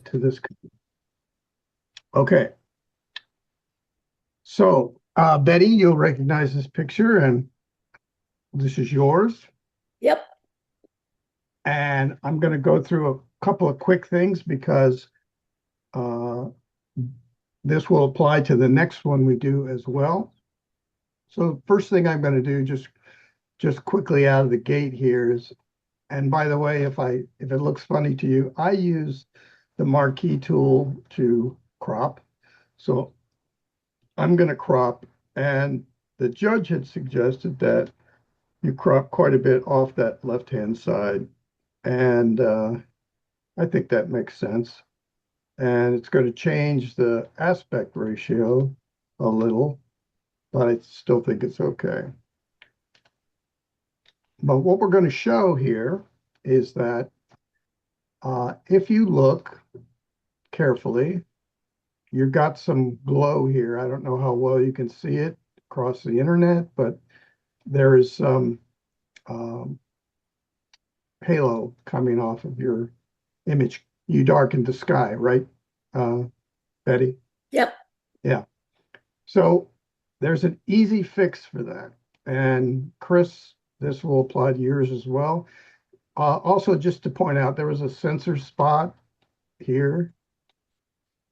to this. Okay. So, Betty, you'll recognize this picture, and this is yours. Yep. And I'm going to go through a couple of quick things because uh, this will apply to the next one we do as well. So, first thing I'm going to do, just quickly out of the gate here is, and by the way, if it looks funny to you, I use the marquee tool to crop. So I'm going to crop, and the judge had suggested that you crop quite a bit off that left-hand side, and I think that makes sense. And it's going to change the aspect ratio a little, but I still think it's okay. But what we're going to show here is that if you look carefully, you've got some glow here. I don't know how well you can see it across the internet, but there is some um, halo coming off of your image. You darkened the sky, right, uh, Betty? Yep. Yeah. So there's an easy fix for that. And Chris, this will apply to yours as well. Also, just to point out, there was a sensor spot here,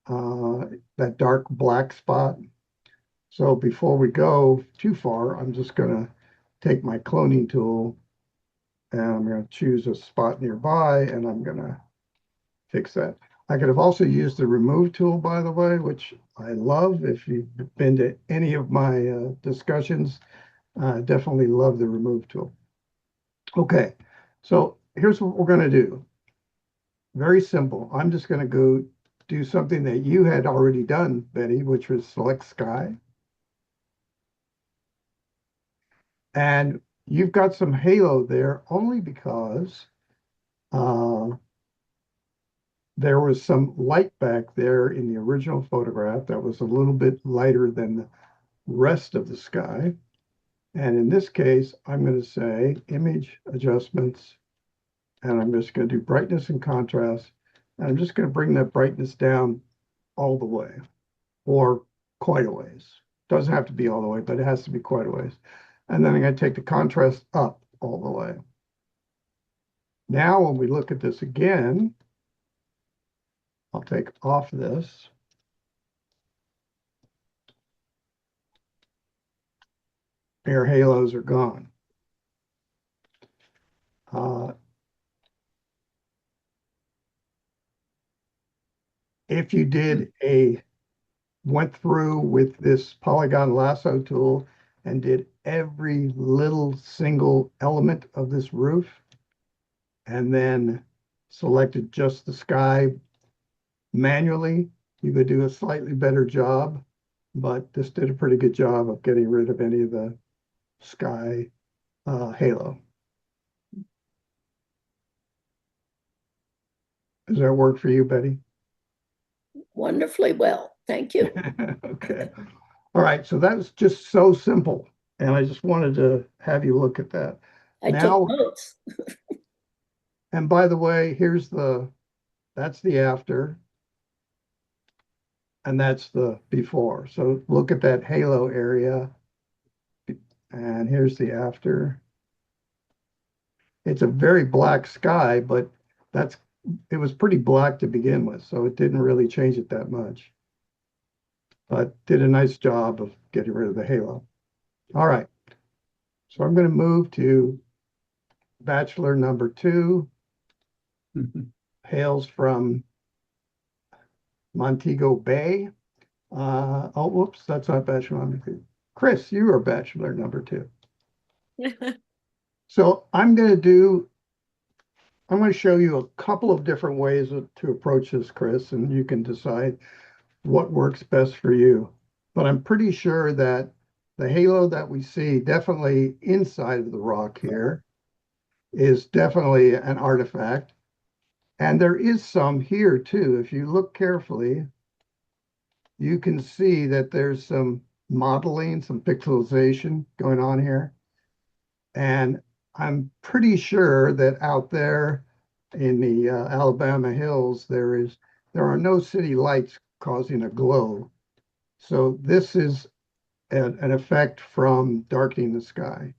uh, that dark black spot. So before we go too far, I'm just going to take my cloning tool and I'm going to choose a spot nearby and I'm going to fix that. I could have also used the remove tool, by the way, which I love. If you've been to any of my discussions, definitely love the remove tool. Okay, so here's what we're going to do. Very simple. I'm just going to go do something that you had already done, Betty, which was select sky. And you've got some halo there only because uh, there was some light back there in the original photograph that was a little bit lighter than the rest of the sky. And in this case, I'm going to say image adjustments, and I'm just going to do brightness and contrast. And I'm just going to bring that brightness down all the way or quite a ways. Doesn't have to be all the way, but it has to be quite a ways. And then I'm going to take the contrast up all the way. Now, when we look at this again, I'll take off this. Air halos are gone. Uh, if you went through with this polygon lasso tool and did every little single element of this roof and then selected just the sky manually, you could do a slightly better job, but this did a pretty good job of getting rid of any of the sky halo. Does that work for you, Betty? Wonderfully well. Thank you. Okay. All right. So that was just so simple. And I just wanted to have you look at that. I took Now, notes. and by the way, that's the after, and that's the before. So look at that halo area. And here's the after. It's a very black sky, but it was pretty black to begin with, so it didn't really change it that much. But did a nice job of getting rid of the halo. All right. So I'm going to move to bachelor number 2. Hails from Montego Bay. Oh, whoops, that's not bachelor number 2. Chris, you are bachelor number 2. So I'm going to show you a couple of different ways to approach this, Chris, and you can decide what works best for you. But I'm pretty sure that the halo that we see definitely inside of the rock here is definitely an artifact. And there is some here too. If you look carefully, you can see that there's some modeling, some pixelization going on here. And I'm pretty sure that out there in the Alabama hills, there's there are no city lights causing a glow. So this is an effect from darkening the sky.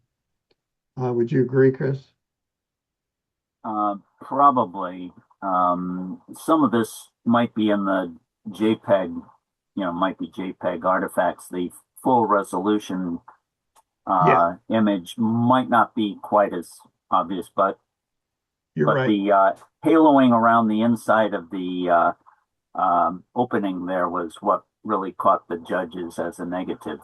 Would you agree, Chris? Probably. Some of this might be in the JPEG, might be JPEG artifacts. The full resolution Yeah, image might not be quite as obvious, but you're right. the haloing around the inside of the opening there was what really caught the judges as a negative.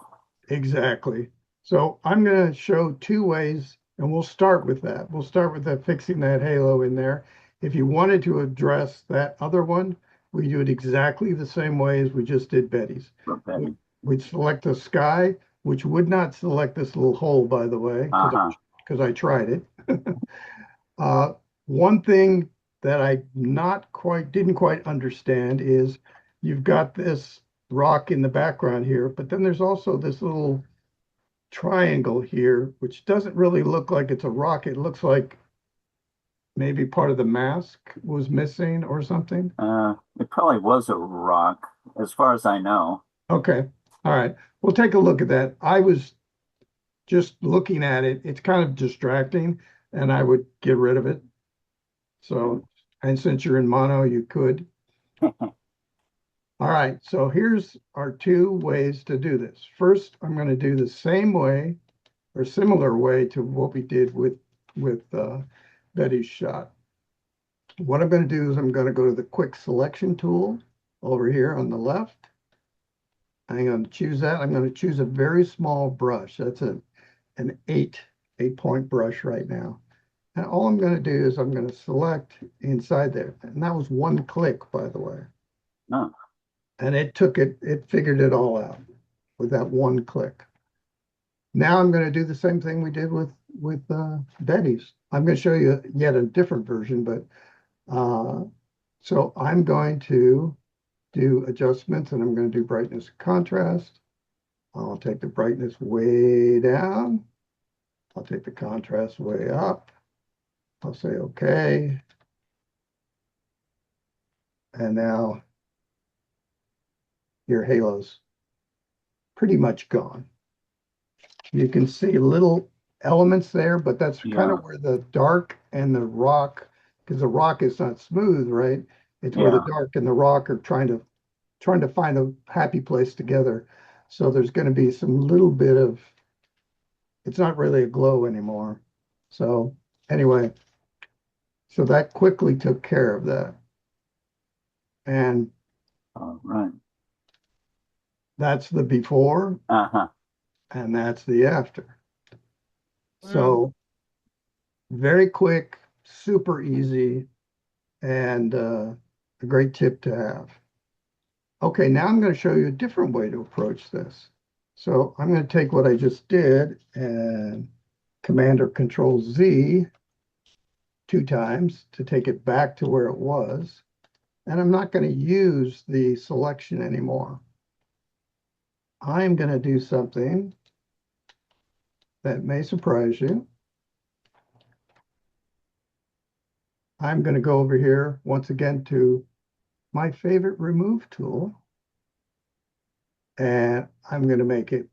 Exactly. So I'm going to show two ways, and we'll start with that. We'll start with that fixing that halo in there. If you wanted to address that other one, we do it exactly the same way as we just did Betty's. Okay. We'd select the sky, which would not select this little hole, by the way, Uh-huh. because I tried it. Uh, one thing that I not quite didn't quite understand is you've got this rock in the background here, but then there's also this little triangle here, which doesn't really look like it's a rock. It looks like maybe part of the mask was missing or something. It probably was a rock, as far as I know. Okay. All right. We'll take a look at that. I was just looking at it. It's kind of distracting, and I would get rid of it. So, and since you're in mono, you could. All right. So here's our two ways to do this. First, I'm going to do the same way or similar way to what we did with Betty's shot. What I'm going to do is I'm going to go to the quick selection tool over here on the left. I'm going to choose that. I'm going to choose a very small brush. That's an eight point brush right now. And all I'm going to do is I'm going to select inside there. And that was one click, by the way. No. And it figured it all out with that one click. Now I'm going to do the same thing we did with Betty's. I'm going to show you yet a different version, but so I'm going to do adjustments and I'm going to do brightness and contrast. I'll take the brightness way down. I'll take the contrast way up. I'll say okay. And now your halo's pretty much gone. You can see little elements there, but that's kind Yeah. of where the dark and the rock, because the rock is not smooth, right? It's where the Yeah. dark and the rock are trying to find a happy place together. So there's going to be some little bit of, it's not really a glow anymore. So anyway, so that quickly took care of that. And All right. that's the before Uh-huh. and that's the after. So very quick, super easy, and a great tip to have. Okay, now I'm going to show you a different way to approach this. So I'm going to take what I just did and Command or Control Z two times to take it back to where it was. And I'm not going to use the selection anymore. I'm going to do something that may surprise you. I'm going to go over here once again to my favorite remove tool. And I'm going to make it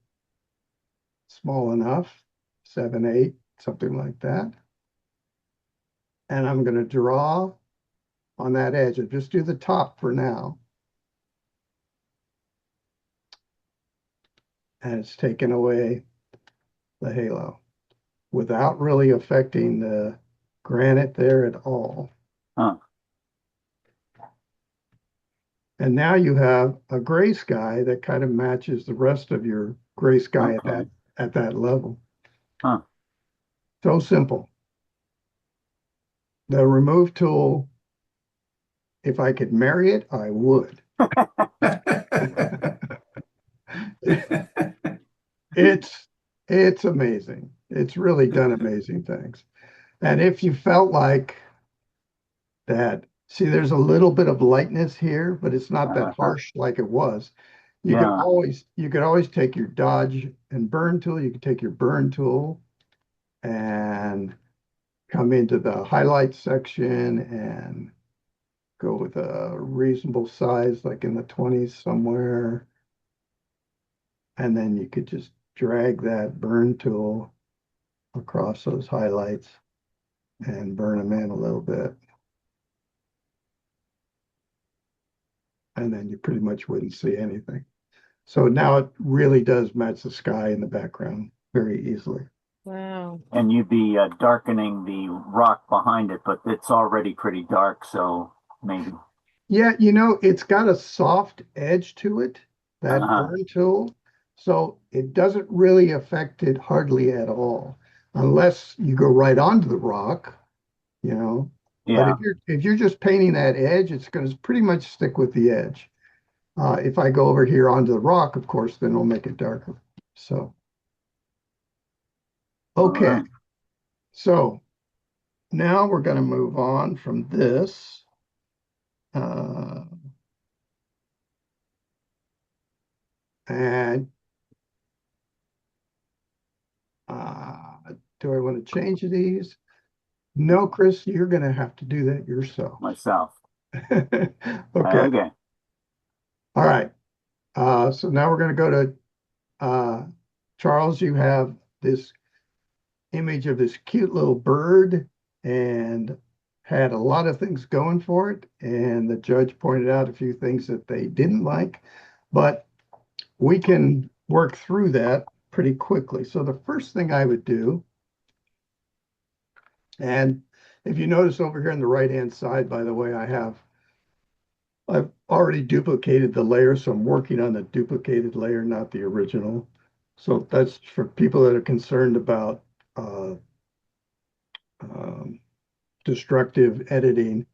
small enough, 7, 8, something like that. And I'm going to draw on that edge. I'll just do the top for now. And it's taken away the halo without really affecting the granite there at all. Huh. And now you have a gray sky that kind of matches the rest of your gray sky Okay. at that level. Huh. So simple. The remove tool, if I could marry it, I would. It's it's amazing. It's really done amazing things. And if you felt like that, see, there's a little bit of lightness here, but it's not that Uh-huh. harsh like it was. Yeah. You could always take your dodge and burn tool. You could take your burn tool and come into the highlight section and go with a reasonable size, like in the 20s somewhere. And then you could just drag that burn tool across those highlights and burn them in a little bit. And then you pretty much wouldn't see anything. So now it really does match the sky in the background very easily. Wow. And you'd be darkening the rock behind it, but it's already pretty dark, so maybe. Yeah, it's got a soft edge to it, that Uh-huh. burn tool. So it doesn't really affect it hardly at all, unless you go right onto the rock, you know. But Yeah. if you're just painting that edge, it's going to pretty much stick with the edge. If I go over here onto the rock, of course, then it'll make it darker. So, All okay. right. So now we're going to move on from this. And uh, do I want to change these? No, Chris, you're going to have to do that yourself. Myself. Okay. Okay. All right. So now we're going to go to Charles. You have this image of this cute little bird and had a lot of things going for it. And the judge pointed out a few things that they didn't like, but we can work through that pretty quickly. So the first thing I would do, and if you notice over here on the right-hand side, by the way, I've already duplicated the layer, so I'm working on the duplicated layer, not the original. So that's for people that are concerned about um, destructive editing,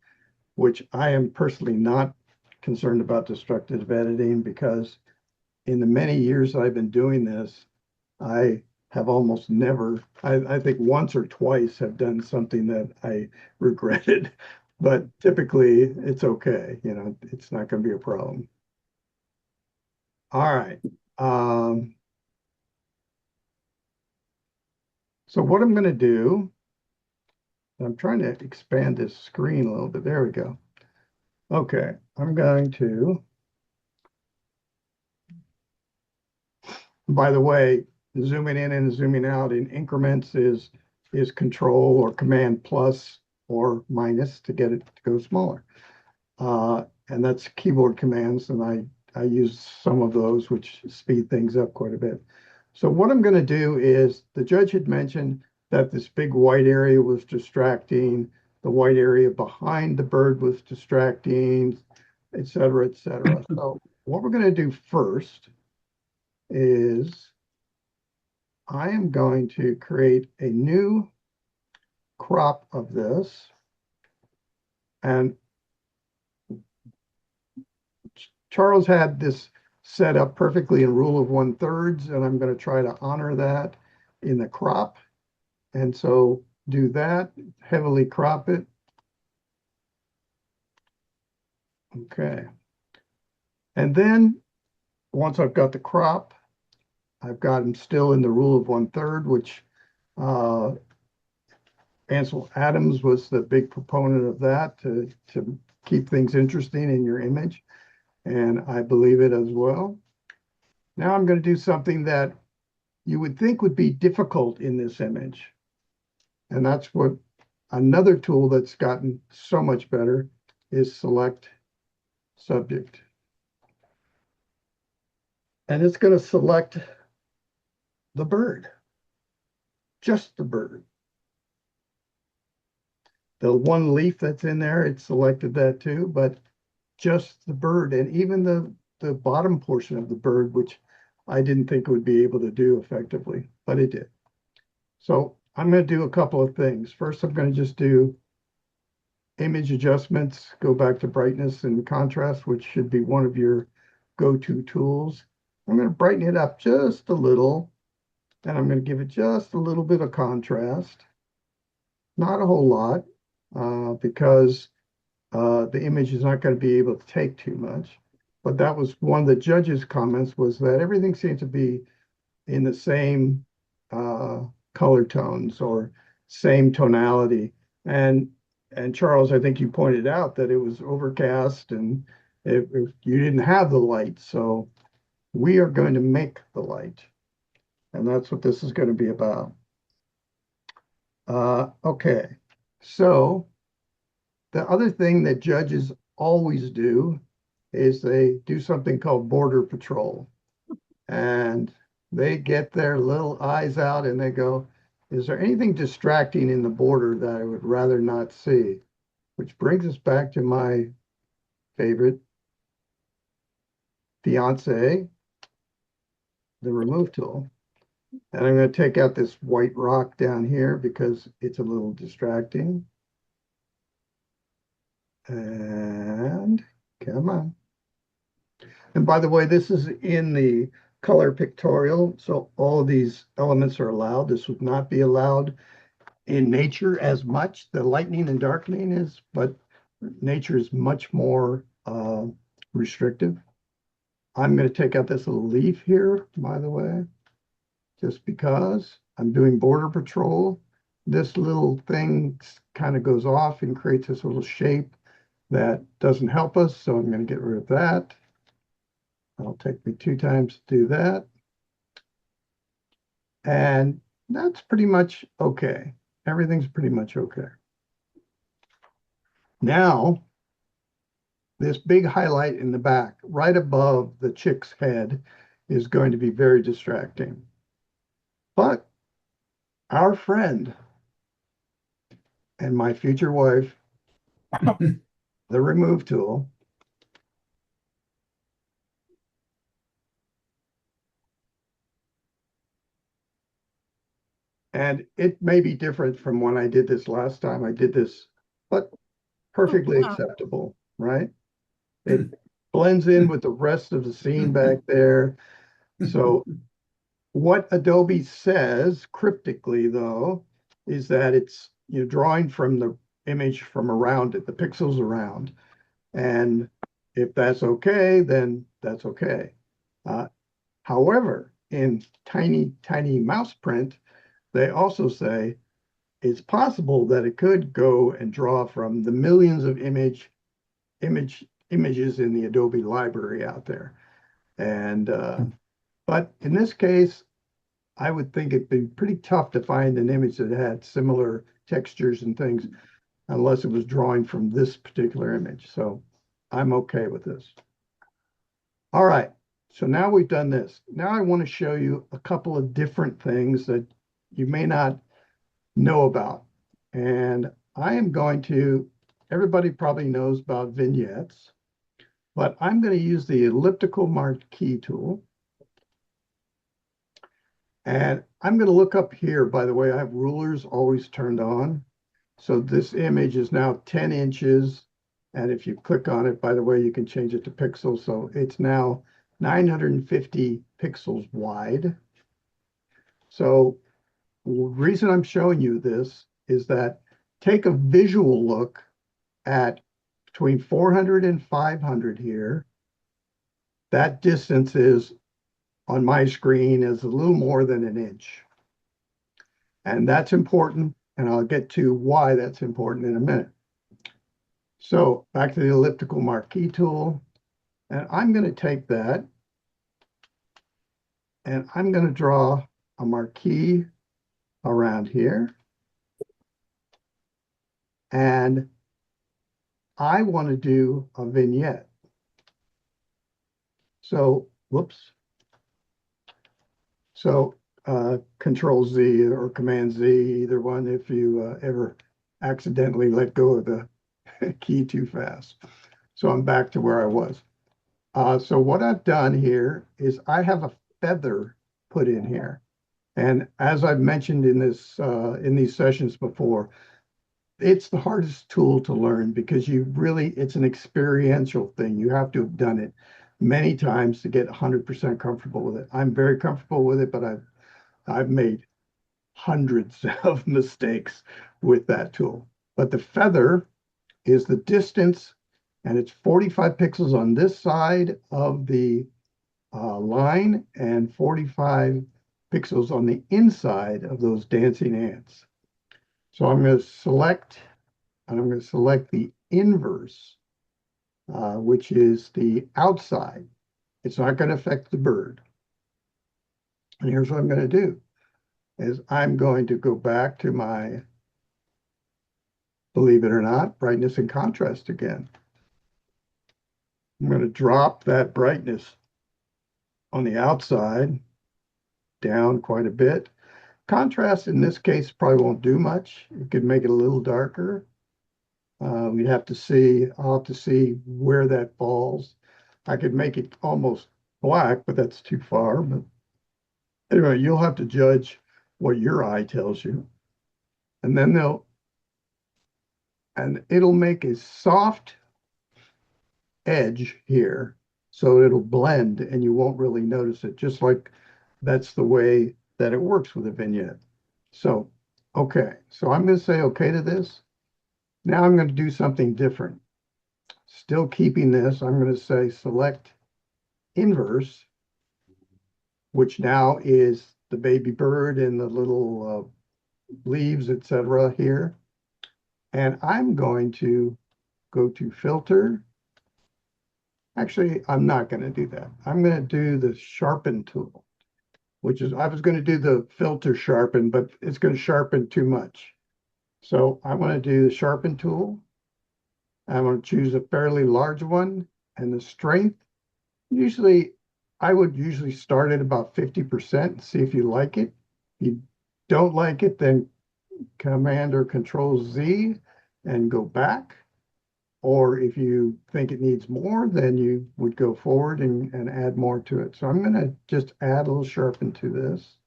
which I am personally not concerned about destructive editing because in the many years I've been doing this, I have almost never, I think once or twice have done something that I regretted, but typically it's okay. It's not going to be a problem. All right. So what I'm going to do, I'm trying to expand this screen a little bit. There we go. Okay. I'm going to, by the way, zooming in and zooming out in increments is control or command plus or minus to get it to go smaller. And that's keyboard commands, and I use some of those, which speed things up quite a bit. So what I'm going to do is, the judge had mentioned that this big white area was distracting, the white area behind the bird was distracting, et cetera, et cetera. So what we're going to do first is I am going to create a new crop of this. And Charles had this set up perfectly in rule of 1/3, and I'm going to try to honor that in the crop. And so do that, heavily crop it. Okay. And then once I've got the crop, I've got them still in the rule of 1/3, which Ansel Adams was the big proponent of that to keep things interesting in your image. And I believe it as well. Now I'm going to do something that you would think would be difficult in this image. And that's what another tool that's gotten so much better is select subject. And it's going to select the bird, just the bird. The one leaf that's in there, it selected that too, but just the bird and even the bottom portion of the bird, which I didn't think it would be able to do effectively, but it did. So I'm going to do a couple of things. First, I'm going to just do image adjustments, go back to brightness and contrast, which should be one of your go-to tools. I'm going to brighten it up just a little, and I'm going to give it just a little bit of contrast. Not a whole lot, because the image is not going to be able to take too much. But that was one of the judge's comments, was that everything seemed to be in the same color tones or same tonality. And and Charles, I think you pointed out that it was overcast and you didn't have the light. So we are going to make the light. And that's what this is going to be about. Okay. So the other thing that judges always do is they do something called border patrol. And they get their little eyes out and they go, is there anything distracting in the border that I would rather not see? Which brings us back to my favorite fiance, the remove tool. And I'm going to take out this white rock down here because it's a little distracting. And come on. And by the way, this is in the color pictorial. So all of these elements are allowed. This would not be allowed in nature as much. The lightning and darkening is, but nature is much more restrictive. I'm going to take out this little leaf here, by the way, just because I'm doing border patrol. This little thing kind of goes off and creates this little shape that doesn't help us. So I'm going to get rid of that. It'll take me 2 times to do that. And that's pretty much okay. Everything's pretty much okay. Now, this big highlight in the back, right above the chick's head, is going to be very distracting. But our friend and my future wife, the remove tool, and it may be different from when I did this last time. I did this, but perfectly acceptable, right? It blends in with the rest of the scene back there. So what Adobe says cryptically, though, is that it's drawing from the image from around it, the pixels around. And if that's okay, then that's okay. However, in tiny, tiny mouse print, they also say it's possible that it could go and draw from the millions of images in the Adobe library out there. And but in this case, I would think it'd be pretty tough to find an image that had similar textures and things unless it was drawing from this particular image. So I'm okay with this. All right. So now we've done this. Now I want to show you a couple of different things that you may not know about. And I am going to, everybody probably knows about vignettes, but I'm going to use the elliptical marquee tool. And I'm going to look up here. By the way, I have rulers always turned on. So this image is now 10 inches. And if you click on it, by the way, you can change it to pixels. So it's now 950 pixels wide. So the reason I'm showing you this is that take a visual look at between 400 and 500 here. That distance is on my screen is a little more than an inch. And that's important. And I'll get to why that's important in a minute. So back to the elliptical marquee tool. And I'm going to take that and I'm going to draw a marquee around here. And I want to do a vignette. So, whoops. So Control Z or Command Z, either one, if you ever accidentally let go of the key too fast. So I'm back to where I was. So what I've done here is I have a feather put in here. And as I've mentioned in these sessions before, it's the hardest tool to learn because it's an experiential thing. You have to have done it many times to get 100% comfortable with it. I'm very comfortable with it, but I've made hundreds of mistakes with that tool. But the feather is the distance, and it's 45 pixels on this side of the line and 45 pixels on the inside of those dancing ants. So I'm going to select and I'm going to select the inverse, which is the outside. It's not going to affect the bird. And here's what I'm going to do is I'm going to go back to my, believe it or not, brightness and contrast again. I'm going to drop that brightness on the outside down quite a bit. Contrast in this case probably won't do much. You could make it a little darker. We'd have to see, I'll have to see where that falls. I could make it almost black, but that's too far. But anyway, you'll have to judge what your eye tells you. And then it'll make a soft edge here. So it'll blend and you won't really notice it, just like that's the way that it works with a vignette. So, okay, so I'm going to say okay to this. Now I'm going to do something different. Still keeping this, I'm going to say select inverse, which now is the baby bird and the little leaves, etc. here. And I'm going to go to filter. Actually, I'm not going to do that. I'm going to do the sharpen tool, which is, I was going to do the filter sharpen, but it's going to sharpen too much. So I want to do the sharpen tool. I'm going to choose a fairly large one, and the strength, usually I would usually start at about 50% and see if you like it. If you don't like it, then Command or Control Z and go back. Or if you think it needs more, then you would go forward and add more to it. So I'm going to just add a little sharpen to this.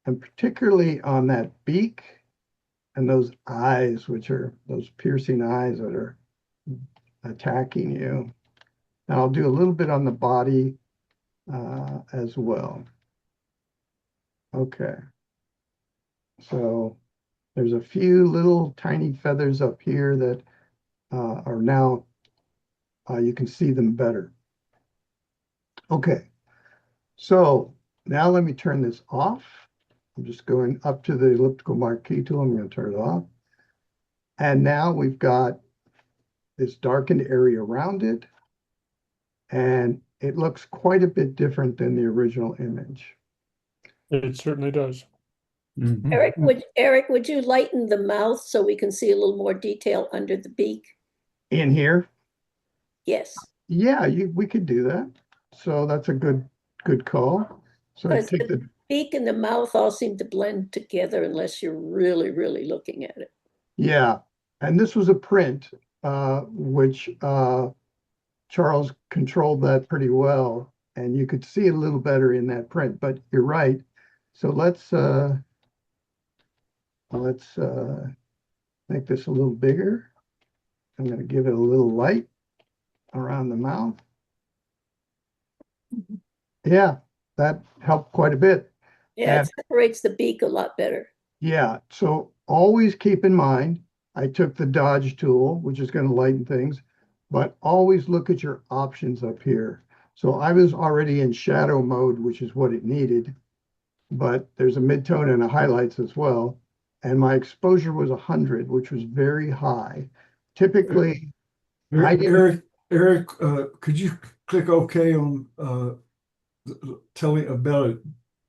And particularly on that beak and those eyes, which are those piercing eyes that are attacking you. And I'll do a little bit on the body as well. Okay. So there's a few little tiny feathers up here that are now, you can see them better. Okay. So now let me turn this off. I'm just going up to the elliptical marquee tool. I'm going to turn it off. And now we've got this darkened area around it. And it looks quite a bit different than the original image. It certainly does. Mhm. Eric, would you lighten the mouth so we can see a little more detail under the beak? In here, Yes, yeah, we could do that. So that's a good call. So because take the, beak and the mouth all seem to blend together unless you're really, really looking at it. yeah. And this was a print, which Charles controlled that pretty well. And you could see it a little better in that print, but you're right. So let's make this a little bigger. I'm going to give it a little light around the mouth. Yeah, that helped quite a bit. Yeah, And it separates the beak a lot better. yeah, so always keep in mind, I took the dodge tool, which is going to lighten things, but always look at your options up here. So I was already in shadow mode, which is what it needed, but there's a midtone and a highlights as well. And my exposure was 100, which was very high. Typically, I didn't, Eric, could you click OK on telling about it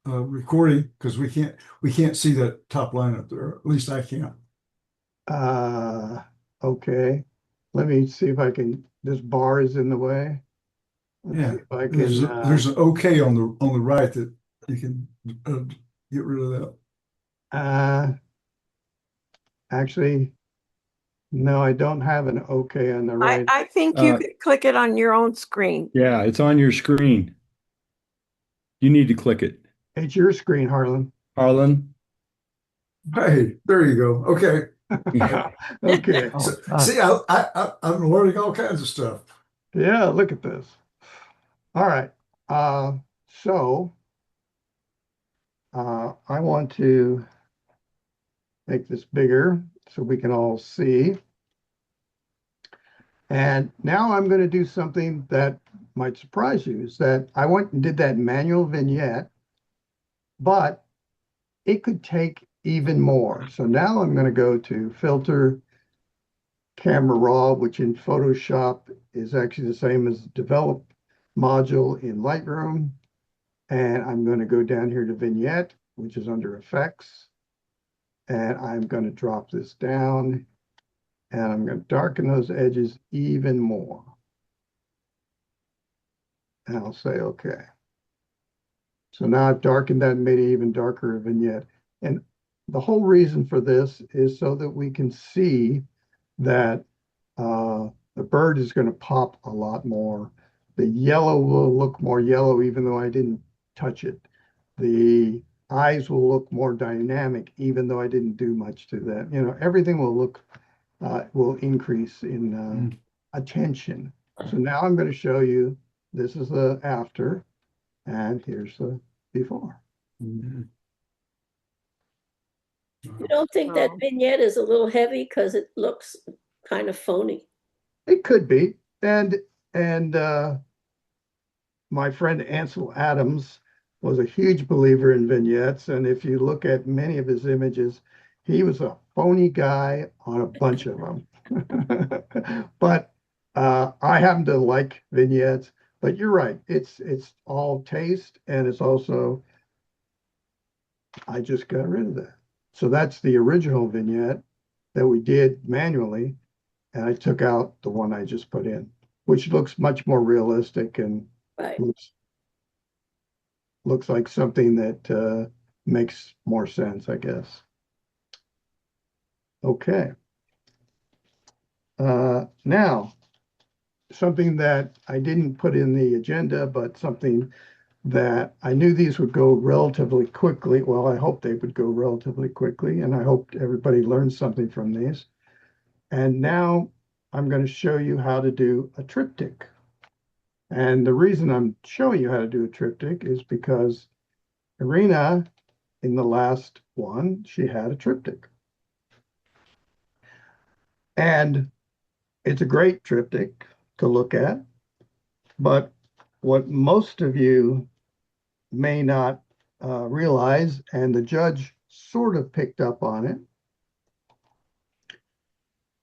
recording, because we can't see that top line up there. At least I can't. okay. Let me see if I can, this bar is in the way. Let's Yeah, see if I there's can, there's an OK on the right that you can get rid of that. actually, no, I don't have an okay on the right. I think you Uh, could click it on your own screen. Yeah, it's on your screen. You need to click it. It's your screen, Harlan. Harlan? Hey, there you go. Okay. Okay. See, I'm learning all kinds of stuff. Yeah, look at this. All right. So I want to make this bigger so we can all see. And now I'm going to do something that might surprise you, is that I went and did that manual vignette, but it could take even more. So now I'm going to go to Filter, Camera Raw, which in Photoshop is actually the same as Develop module in Lightroom. And I'm going to go down here to Vignette, which is under Effects. And I'm going to drop this down. And I'm going to darken those edges even more. And I'll say OK. So now I've darkened that and made it even darker vignette. And the whole reason for this is so that we can see that the bird is going to pop a lot more. The yellow will look more yellow even though I didn't touch it. The eyes will look more dynamic even though I didn't do much to that. You know, everything will look, will increase in attention. So now I'm going to show you, this is the after, and here's the before. Mhm. You don't think that Oh. vignette is a little heavy because it looks kind of phony? It could be. And my friend Ansel Adams was a huge believer in vignettes. And if you look at many of his images, he was a phony guy on a bunch of them. But I happen to like vignettes. But you're right. It's all taste, and it's also, I just got rid of that. So that's the original vignette that we did manually, and I took out the one I just put in, which looks much more realistic and Right. looks like something that makes more sense, I guess. Okay. Now, something that I didn't put in the agenda, but something that I knew these would go relatively quickly. Well, I hope they would go relatively quickly, and I hope everybody learns something from these. And now I'm going to show you how to do a triptych. And the reason I'm showing you how to do a triptych is because Irina, in the last one, she had a triptych. And it's a great triptych to look at. But what most of you may not realize, and the judge sort of picked up on it,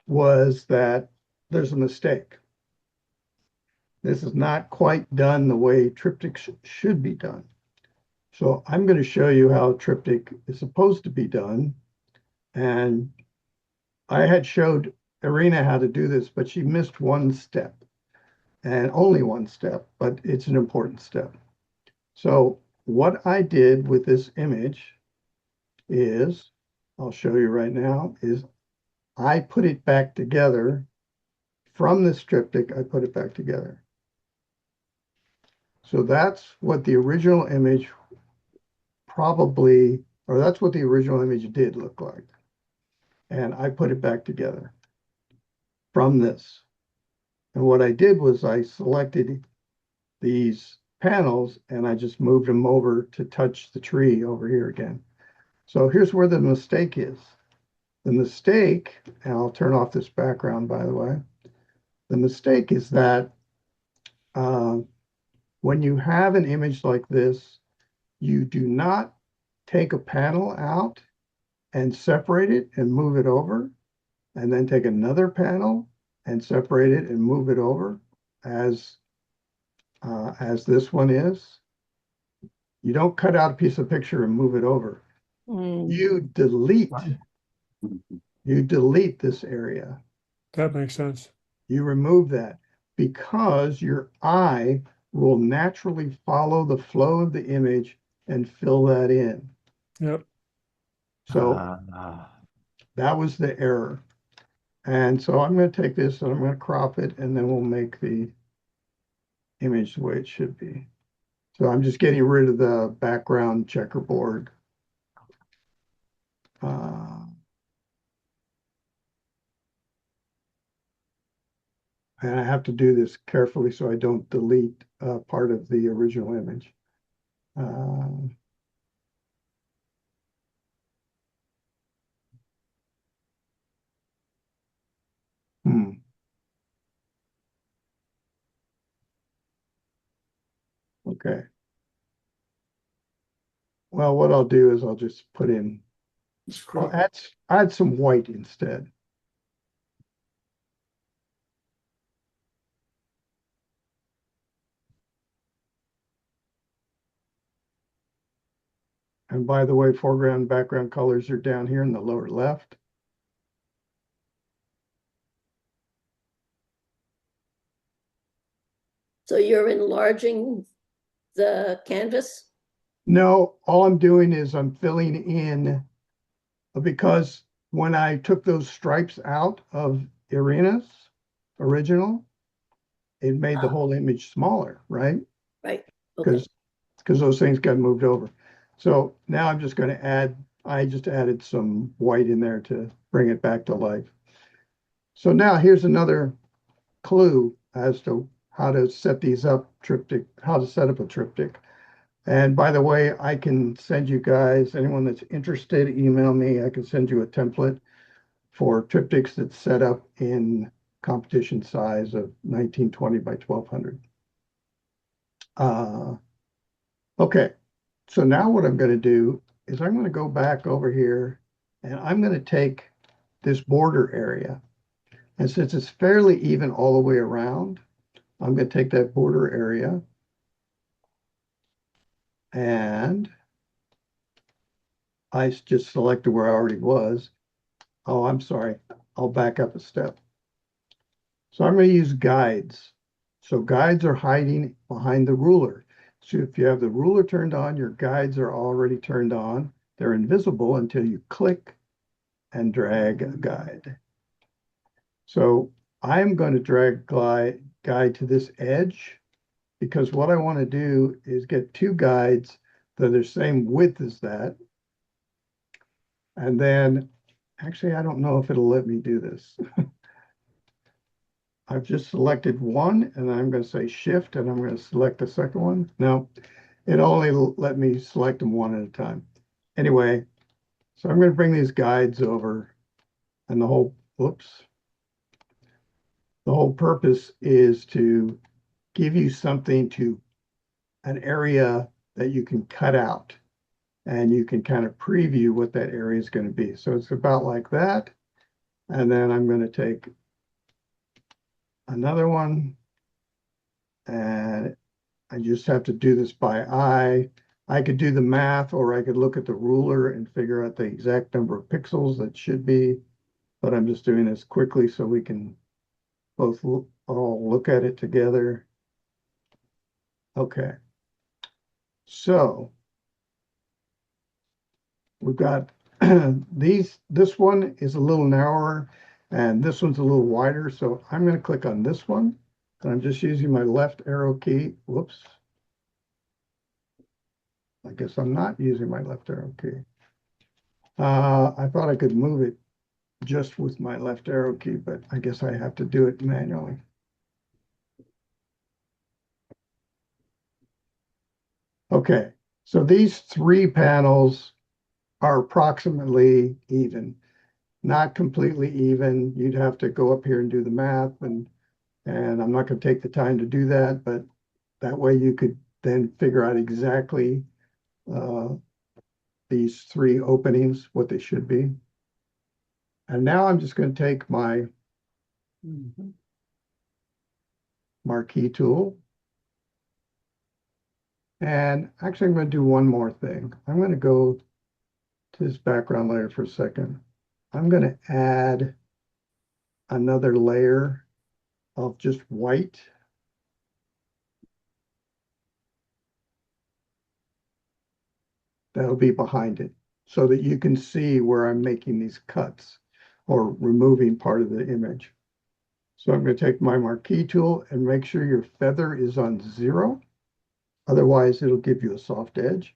was that there's a mistake. This is not quite done the way triptychs should be done. So I'm going to show you how a triptych is supposed to be done. And I had showed Irina how to do this, but she missed one step, and only one step, but it's an important step. So what I did with this image is, I'll show you right now, is I put it back together from this triptych. I put it back together. So that's what the original image probably, or that's what the original image did look like. And I put it back together from this. And what I did was I selected these panels and I just moved them over to touch the tree over here again. So here's where the mistake is. The mistake, and I'll turn off this background, by the way. The mistake is that when you have an image like this, you do not take a panel out and separate it and move it over, and then take another panel and separate it and move it over as this one is. You don't cut out a piece of picture and move it over. Mm. You delete this area. That makes sense. You remove that because your eye will naturally follow the flow of the image and fill that in. Yep. So that was the error. And so I'm going to take this and I'm going to crop it, and then we'll make the image the way it should be. So I'm just getting rid of the background checkerboard. And I have to do this carefully so I don't delete part of the original image. Okay. Well, what I'll do is I'll just put in It's I'll crap. add some white instead. And by the way, foreground, background colors are down here in the lower left. So you're enlarging the canvas? No, all I'm doing is I'm filling in because when I took those stripes out of Irina's original, it made the Ah. whole image smaller, right? Right, okay. Because those things got moved over. So now I'm just going to I just added some white in there to bring it back to life. So now here's another clue as to how to set these up, how to set up a triptych. And by the way, I can send you guys, anyone that's interested, email me. I can send you a template for triptychs that's set up in competition size of 1920 by 1200. Okay, so now what I'm going to do is I'm going to go back over here and I'm going to take this border area. And since it's fairly even all the way around, I'm going to take that border area and I just selected where I already was. Oh, I'm sorry. I'll back up a step. So I'm going to use guides. So guides are hiding behind the ruler. So if you have the ruler turned on, your guides are already turned on. They're invisible until you click and drag a guide. So I'm going to drag guide to this edge because what I want to do is get two guides that are the same width as that. And then, actually, I don't know if it'll let me do this. I've just selected one and I'm going to say shift and I'm going to select the second one. No, it only let me select them one at a time. Anyway, so I'm going to bring these guides over and the whole purpose is to give you something to an area that you can cut out and you can kind of preview what that area is going to be. So it's about like that. And then I'm going to take another one and I just have to do this by eye. I could do the math or I could look at the ruler and figure out the exact number of pixels that should be, but I'm just doing this quickly so we can both all look at it together. Okay. So we've got this one is a little narrower and this one's a little wider. So I'm going to click on this one and I'm just using my left arrow key. Whoops. I guess I'm not using my left arrow key. I thought I could move it just with my left arrow key, but I guess I have to do it manually. Okay, so these three panels are approximately even, not completely even. You'd have to go up here and do the math, and I'm not going to take the time to do that, but that way you could then figure out exactly uh, these three openings, what they should be. And now I'm just going to take my marquee tool. And actually, I'm going to do one more thing. I'm going to go to this background layer for a second. I'm going to add another layer of just white. That'll be behind it so that you can see where I'm making these cuts or removing part of the image. So I'm going to take my marquee tool and make sure your feather is on 0. Otherwise, it'll give you a soft edge.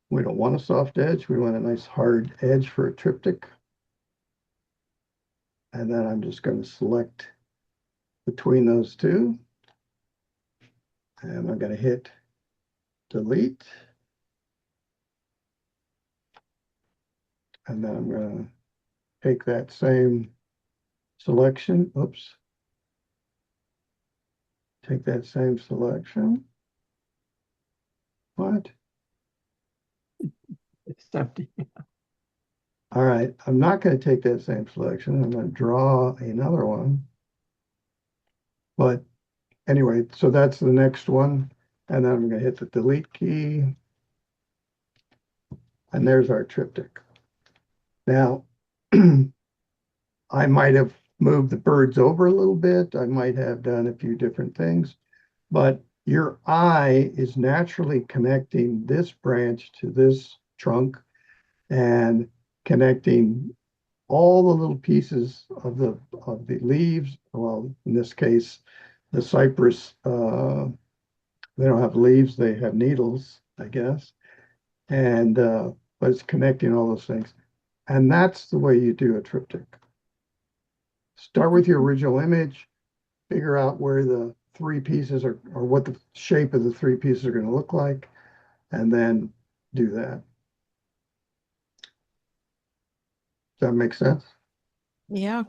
We don't want a soft edge. We want a nice hard edge for a triptych. And then I'm just going to select between those two. And I'm going to hit delete. And then I'm going to take that same selection. Oops. Take that same selection. What? It's empty. All right, I'm not going to take that same selection. I'm going to draw another one. But anyway, so that's the next one. And then I'm going to hit the delete key. And there's our triptych. Now, I might have moved the birds over a little bit. I might have done a few different things, but your eye is naturally connecting this branch to this trunk and connecting all the little pieces of the leaves. Well, in this case, the cypress, they don't have leaves, they have needles, I guess. And but it's connecting all those things. And that's the way you do a triptych. Start with your original image, figure out where the three pieces are, or what the shape of the three pieces are going to look like, and then do that. Does that make sense? Yeah.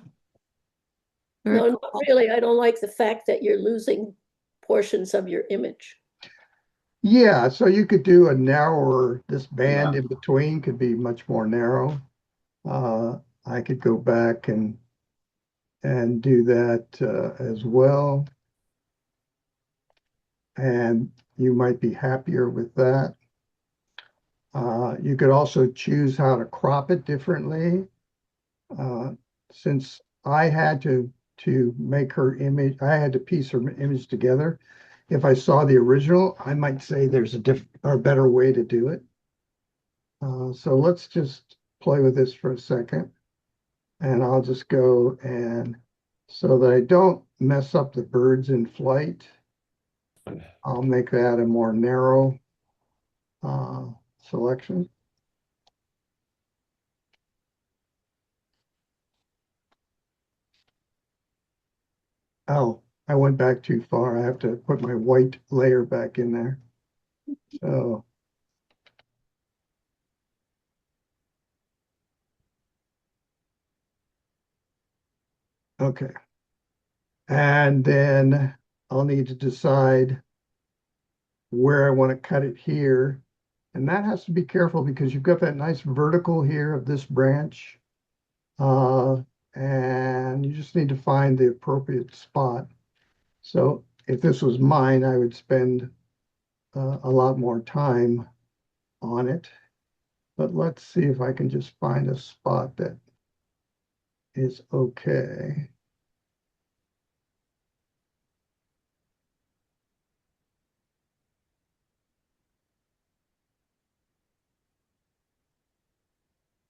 Very No, not cool. really. I don't like the fact that you're losing portions of your image. Yeah, so you could do a narrower, this band Yeah. in between could be much more narrow. I could go back and do that as well. And you might be happier with that. You could also choose how to crop it differently. Since I had to make her image, I had to piece her image together. If I saw the original, I might say there's a different or better way to do it. So let's just play with this for a second, and I'll just go and so that I don't mess up the birds in flight, I'll make that a more narrow selection. Oh, I went back too far. I have to put my white layer back in there. So, okay. And then I'll need to decide where I want to cut it here. And that has to be careful because you've got that nice vertical here of this branch. And you just need to find the appropriate spot. So if this was mine, I would spend a lot more time on it. But let's see if I can just find a spot that is okay.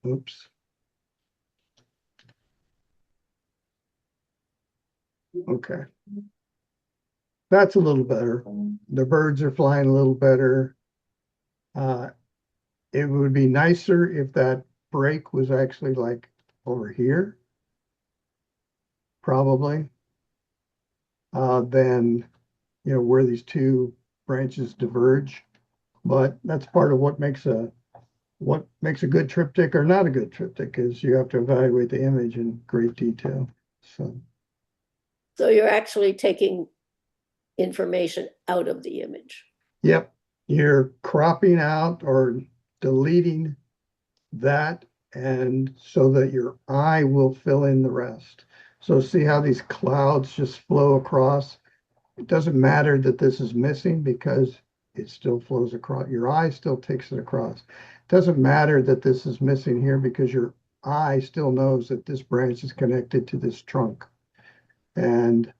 Oops. Okay. That's a little better. The birds are flying a little better. Uh, it would be nicer if that break was actually like over here, probably, than, you know, where these two branches diverge. But that's part of what makes a good triptych or not a good triptych is you have to evaluate the image in great detail. So, So you're actually taking information out of the image. yep, you're cropping out or deleting that and so that your eye will fill in the rest. So see how these clouds just flow across? It doesn't matter that this is missing because it still flows across. Your eye still takes it across. It doesn't matter that this is missing here because your eye still knows that this branch is connected to this trunk and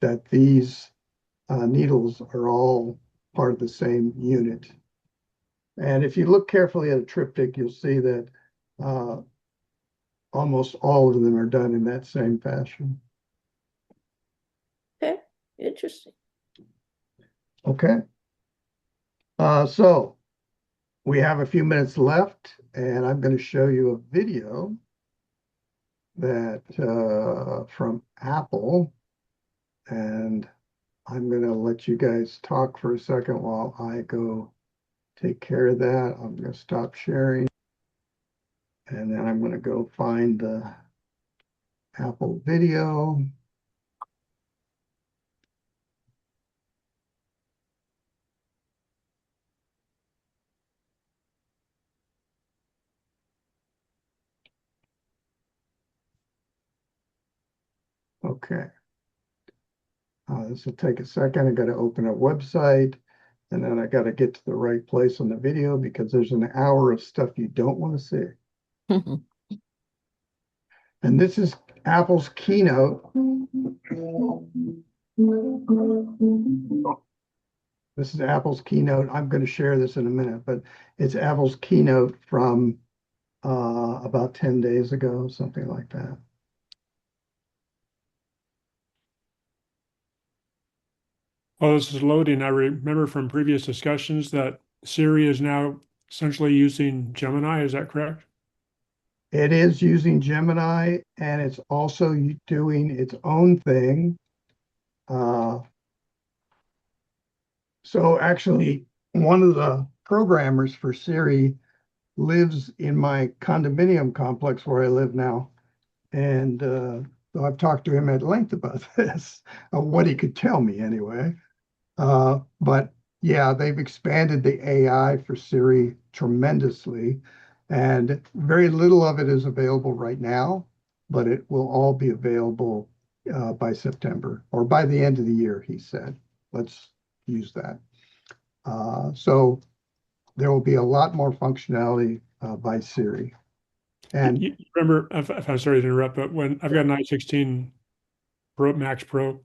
that these needles are all part of the same unit. And if you look carefully at a triptych, you'll see that uh, almost all of them are done in that same fashion. Okay, interesting. Okay. So we have a few minutes left, and I'm going to show you a video that from Apple, and I'm going to let you guys talk for a second while I go take care of that. I'm going to stop sharing, and then I'm going to go find the Apple video. Okay. This will take a second. I got to open a website, and then I got to get to the right place on the video because there's an hour of stuff you don't want to see. And this is Apple's keynote. This is Apple's keynote. I'm going to share this in a minute, but it's Apple's keynote from about 10 days ago, something like that. While this is loading, I remember from previous discussions that Siri is now essentially using Gemini. Is that correct? It is using Gemini, and it's also doing its own thing. So actually, one of the programmers for Siri lives in my condominium complex where I live now. And so I've talked to him at length about this, what he could tell me anyway. But yeah, they've expanded the AI for Siri tremendously, and very little of it is available right now, but it will all be available by September or by the end of the year, he said. Let's use that. So there will be a lot more functionality by Siri. And You remember, if I'm sorry to interrupt, but when I've got an i16 Pro Max Pro,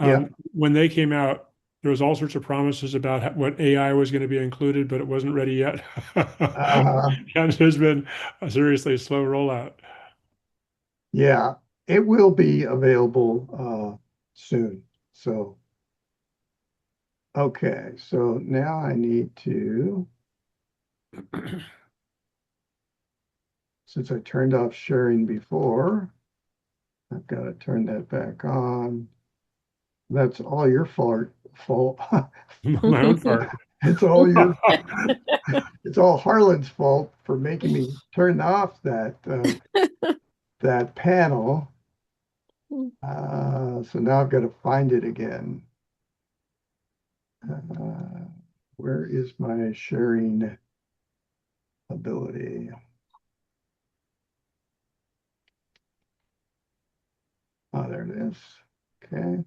Yeah. when they came out, there was all sorts of promises about what AI was going to be included, but it wasn't ready yet. And there's been a seriously slow rollout. yeah, it will be available soon. So, okay, so now I need to, since I turned off sharing before, I've got to turn that back on. That's all your fault. My own part. It's all your, it's all Harlan's fault for making me turn off that that panel. So now I've got to find it again. Where is my sharing ability? Oh, there it is. Okay.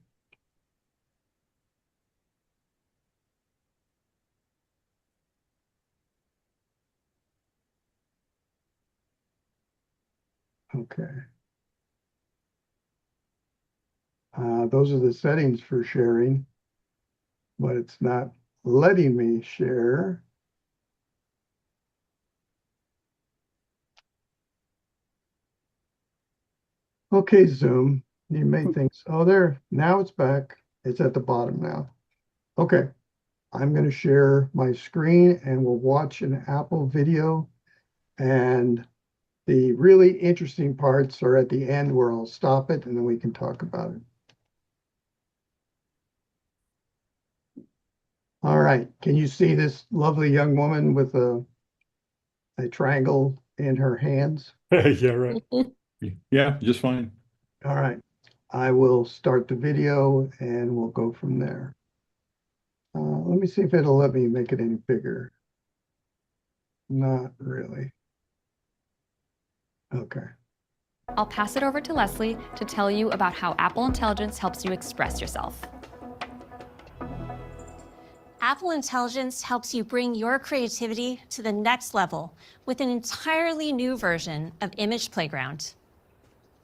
Okay. Those are the settings for sharing, but it's not letting me share. Okay, Zoom, you may think, oh, there, now it's back. It's at the bottom now. Okay, I'm going to share my screen and we'll watch an Apple video. And the really interesting parts are at the end where I'll stop it and then we can talk about it. All right, can you see this lovely young woman with a triangle in her hands? Yeah, right. Yeah, just fine. All right, I will start the video and we'll go from there. Let me see if it'll let me make it any bigger. Not really. Okay. I'll pass it over to Leslie to tell you about how Apple Intelligence helps you express yourself. Apple Intelligence helps you bring your creativity to the next level with an entirely new version of Image Playground.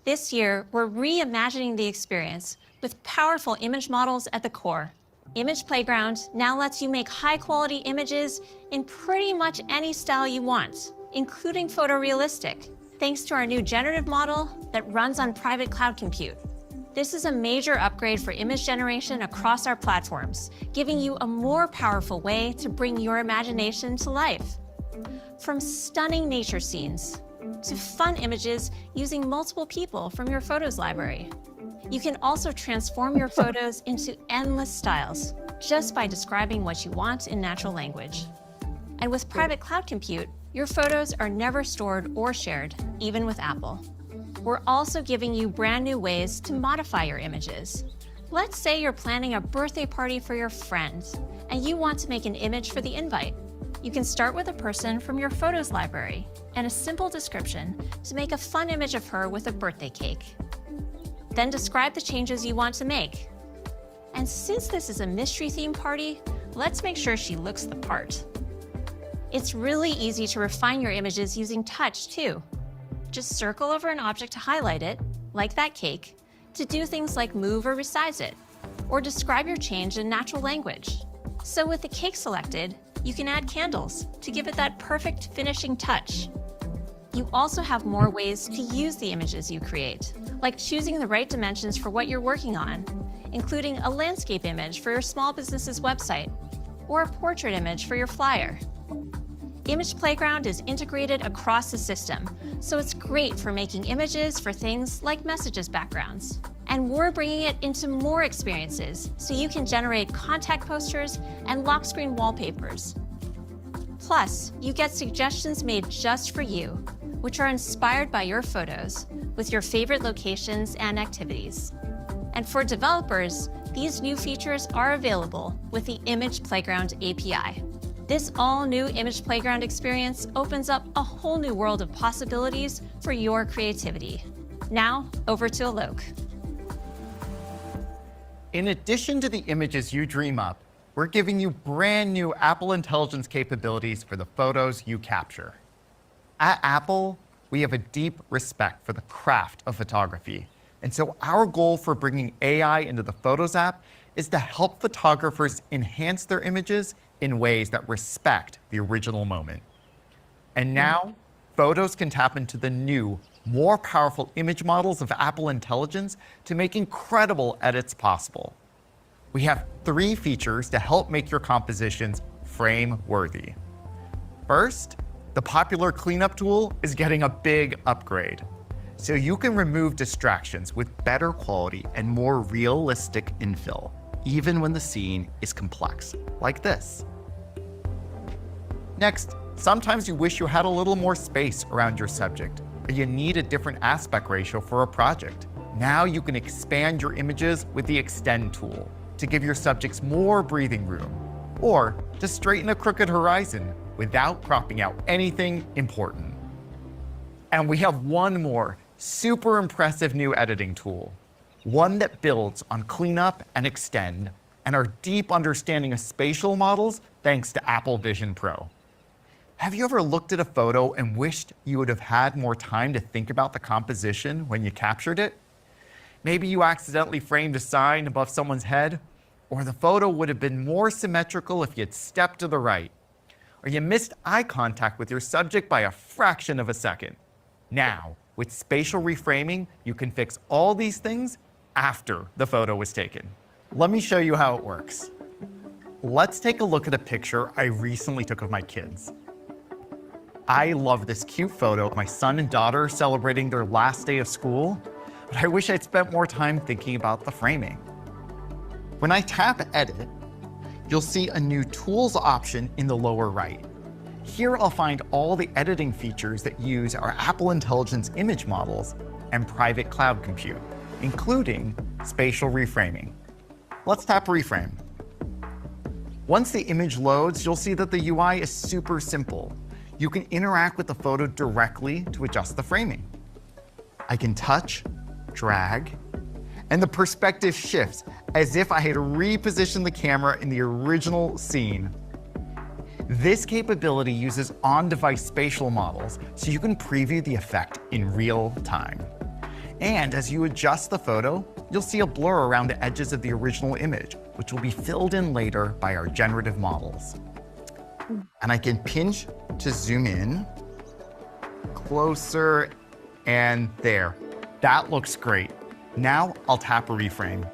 This year, we're reimagining the experience with powerful image models at the core. Image Playground now lets you make high-quality images in pretty much any style you want, including photorealistic, thanks to our new generative model that runs on private cloud compute. This is a major upgrade for image generation across our platforms, giving you a more powerful way to bring your imagination to life. From stunning nature scenes to fun images using multiple people from your photos library. You can also transform your photos into endless styles just by describing what you want in natural language. And with private cloud compute, your photos are never stored or shared, even with Apple. We're also giving you brand new ways to modify your images. Let's say you're planning a birthday party for your friend, and you want to make an image for the invite. You can start with a person from your photos library and a simple description to make a fun image of her with a birthday cake. Then describe the changes you want to make. And since this is a mystery theme party, let's make sure she looks the part. It's really easy to refine your images using touch too. Just circle over an object to highlight it, like that cake, to do things like move or resize it, or describe your change in natural language. So with the cake selected, you can add candles to give it that perfect finishing touch. You also have more ways to use the images you create, like choosing the right dimensions for what you're working on, including a landscape image for your small business's website, or a portrait image for your flyer. Image Playground is integrated across the system, so it's great for making images for things like messages backgrounds. And we're bringing it into more experiences, so you can generate contact posters and lock screen wallpapers. Plus, you get suggestions made just for you, which are inspired by your photos, with your favorite locations and activities. And for developers, these new features are available with the Image Playground API. This all-new Image Playground experience opens up a whole new world of possibilities for your creativity. Now, over to Alok. In addition to the images you dream up, we're giving you brand new Apple Intelligence capabilities for the photos you capture. At Apple, we have a deep respect for the craft of photography. And so our goal for bringing AI into the Photos app is to help photographers enhance their images in ways that respect the original moment. And now, photos can tap into the new, more powerful image models of Apple Intelligence to make incredible edits possible. We have 3 features to help make your compositions frame-worthy. First, the popular cleanup tool is getting a big upgrade, so you can remove distractions with better quality and more realistic infill, even when the scene is complex, like this. Next, sometimes you wish you had a little more space around your subject, or you need a different aspect ratio for a project. Now you can expand your images with the Extend tool to give your subjects more breathing room, or to straighten a crooked horizon without cropping out anything important. And we have one more super impressive new editing tool, one that builds on Cleanup and Extend and our deep understanding of spatial models thanks to Apple Vision Pro. Have you ever looked at a photo and wished you would have had more time to think about the composition when you captured it? Maybe you accidentally framed a sign above someone's head, or the photo would have been more symmetrical if you had stepped to the right, or you missed eye contact with your subject by a fraction of a second. Now, with spatial reframing, you can fix all these things after the photo was taken. Let me show you how it works. Let's take a look at a picture I recently took of my kids. I love this cute photo of my son and daughter celebrating their last day of school, but I wish I'd spent more time thinking about the framing. When I tap Edit, you'll see a new Tools option in the lower right. Here I'll find all the editing features that use our Apple Intelligence image models and private cloud compute, including spatial reframing. Let's tap Reframe. Once the image loads, you'll see that the UI is super simple. You can interact with the photo directly to adjust the framing. I can touch, drag, and the perspective shifts as if I had repositioned the camera in the original scene. This capability uses on-device spatial models, so you can preview the effect in real time. And as you adjust the photo, you'll see a blur around the edges of the original image, which will be filled in later by our generative models. And I can pinch to zoom in, closer, and there. That looks great. Now I'll tap Reframe.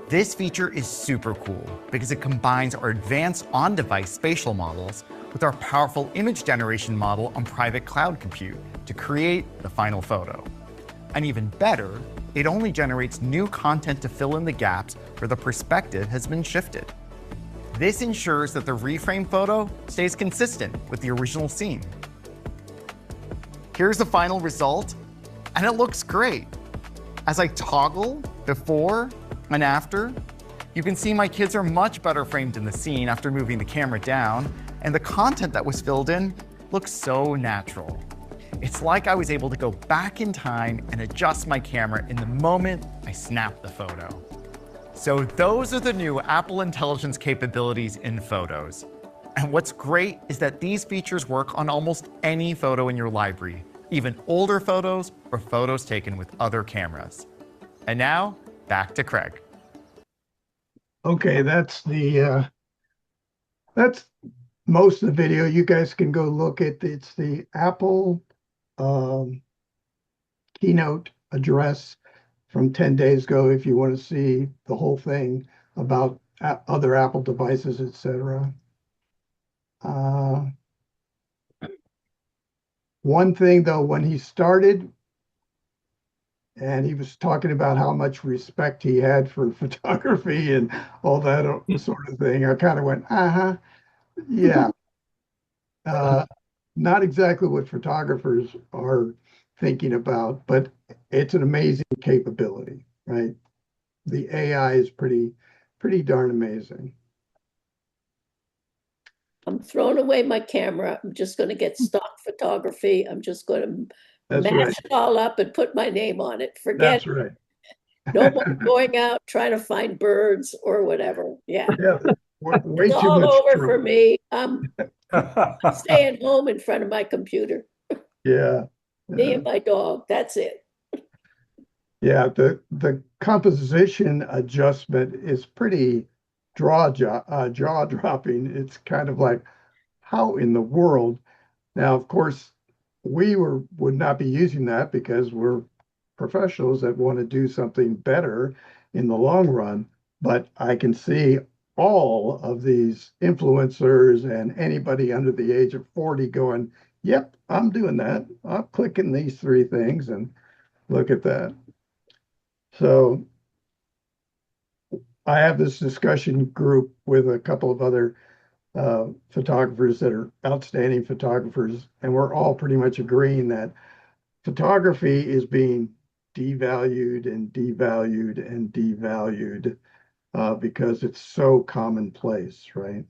This feature is super cool because it combines our advanced on-device spatial models with our powerful image generation model on private cloud compute to create the final photo. And even better, it only generates new content to fill in the gaps where the perspective has been shifted. This ensures that the reframe photo stays consistent with the original scene. Here's the final result, and it looks great. As I toggle before and after, you can see my kids are much better framed in the scene after moving the camera down, and the content that was filled in looks so natural. It's like I was able to go back in time and adjust my camera in the moment I snapped the photo. So those are the new Apple Intelligence capabilities in Photos. And what's great is that these features work on almost any photo in your library, even older photos or photos taken with other cameras. And now, back to Craig. Okay, that's most of the video. You guys can go look at it's the Apple keynote address from 10 days ago if you want to see the whole thing about other Apple devices, etc. One thing though, when he started and he was talking about how much respect he had for photography and all that sort of thing, I kind of went, yeah. Not exactly what photographers are thinking about, but it's an amazing capability, right? The AI is pretty darn amazing. I'm throwing away my camera. I'm just going to get stock photography. I'm just going to That's match right. it all up and put my name on it. Forget That's right. no more going out trying to find birds or whatever. Yeah. Yeah, way It's too all much over for trouble. me. I'm staying home in front of my computer. Yeah. Me and my dog. That's it. Yeah, the composition adjustment is pretty jaw dropping. It's kind of like, how in the world? Now, of course, would not be using that because we're professionals that want to do something better in the long run. But I can see all of these influencers and anybody under the age of 40 going, yep, I'm doing that. I'm clicking these three things and look at that. So I have this discussion group with a couple of other photographers that are outstanding photographers, and we're all pretty much agreeing that photography is being devalued and devalued and devalued because it's so commonplace, right?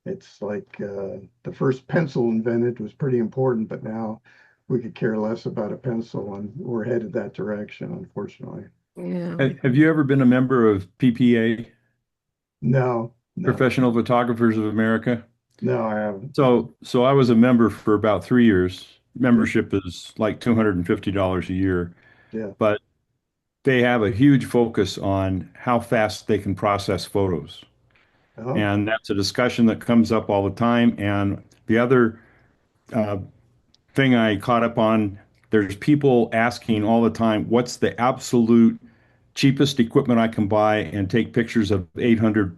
It's like the first pencil invented was pretty important, but now we could care less about a pencil, and we're headed that direction, unfortunately. Yeah. Have you ever been a member of PPA, No, Professional Photographers of America? no, I haven't. So I was a member for about 3 years. Membership is like $250 a year, Yeah. but they have a huge focus on how fast they can process photos. Oh, And that's a discussion that comes up all the time. And the other uh, thing I caught up on, there's people asking all the time, what's the absolute cheapest equipment I can buy and take pictures of 800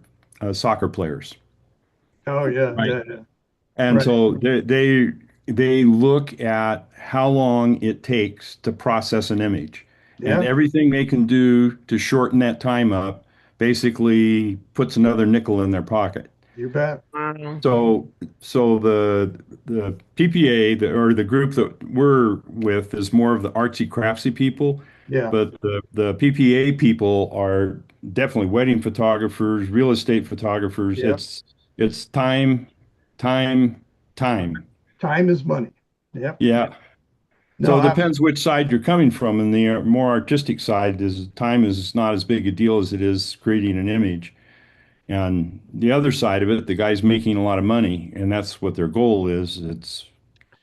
soccer players, oh yeah, right? yeah, yeah. And Right. so they look at how long it takes to process an image, and Yeah, everything they can do to shorten that time up basically puts another nickel in their pocket. you bet. So so the PPA or the group that we're with is more of the artsy craftsy people, Yeah. but the PPA people are definitely wedding photographers, real estate photographers. Yep. It's time, time, time. Time is money. Yep. Yeah. So No, it depends which side you're coming from. And the more artistic side is time is not as big a deal as it is creating an image. And the other side of it, the guy's making a lot of money, and that's what their goal is.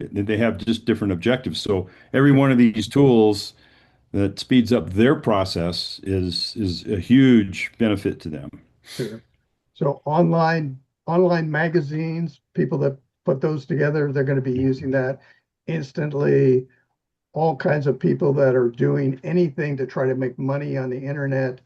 They have just different objectives. So every one of these tools that speeds up their process is a huge benefit to them. sure. So online magazines, people that put those together, they're going to be using that instantly. All kinds of people that are doing anything to try to make money on the internet.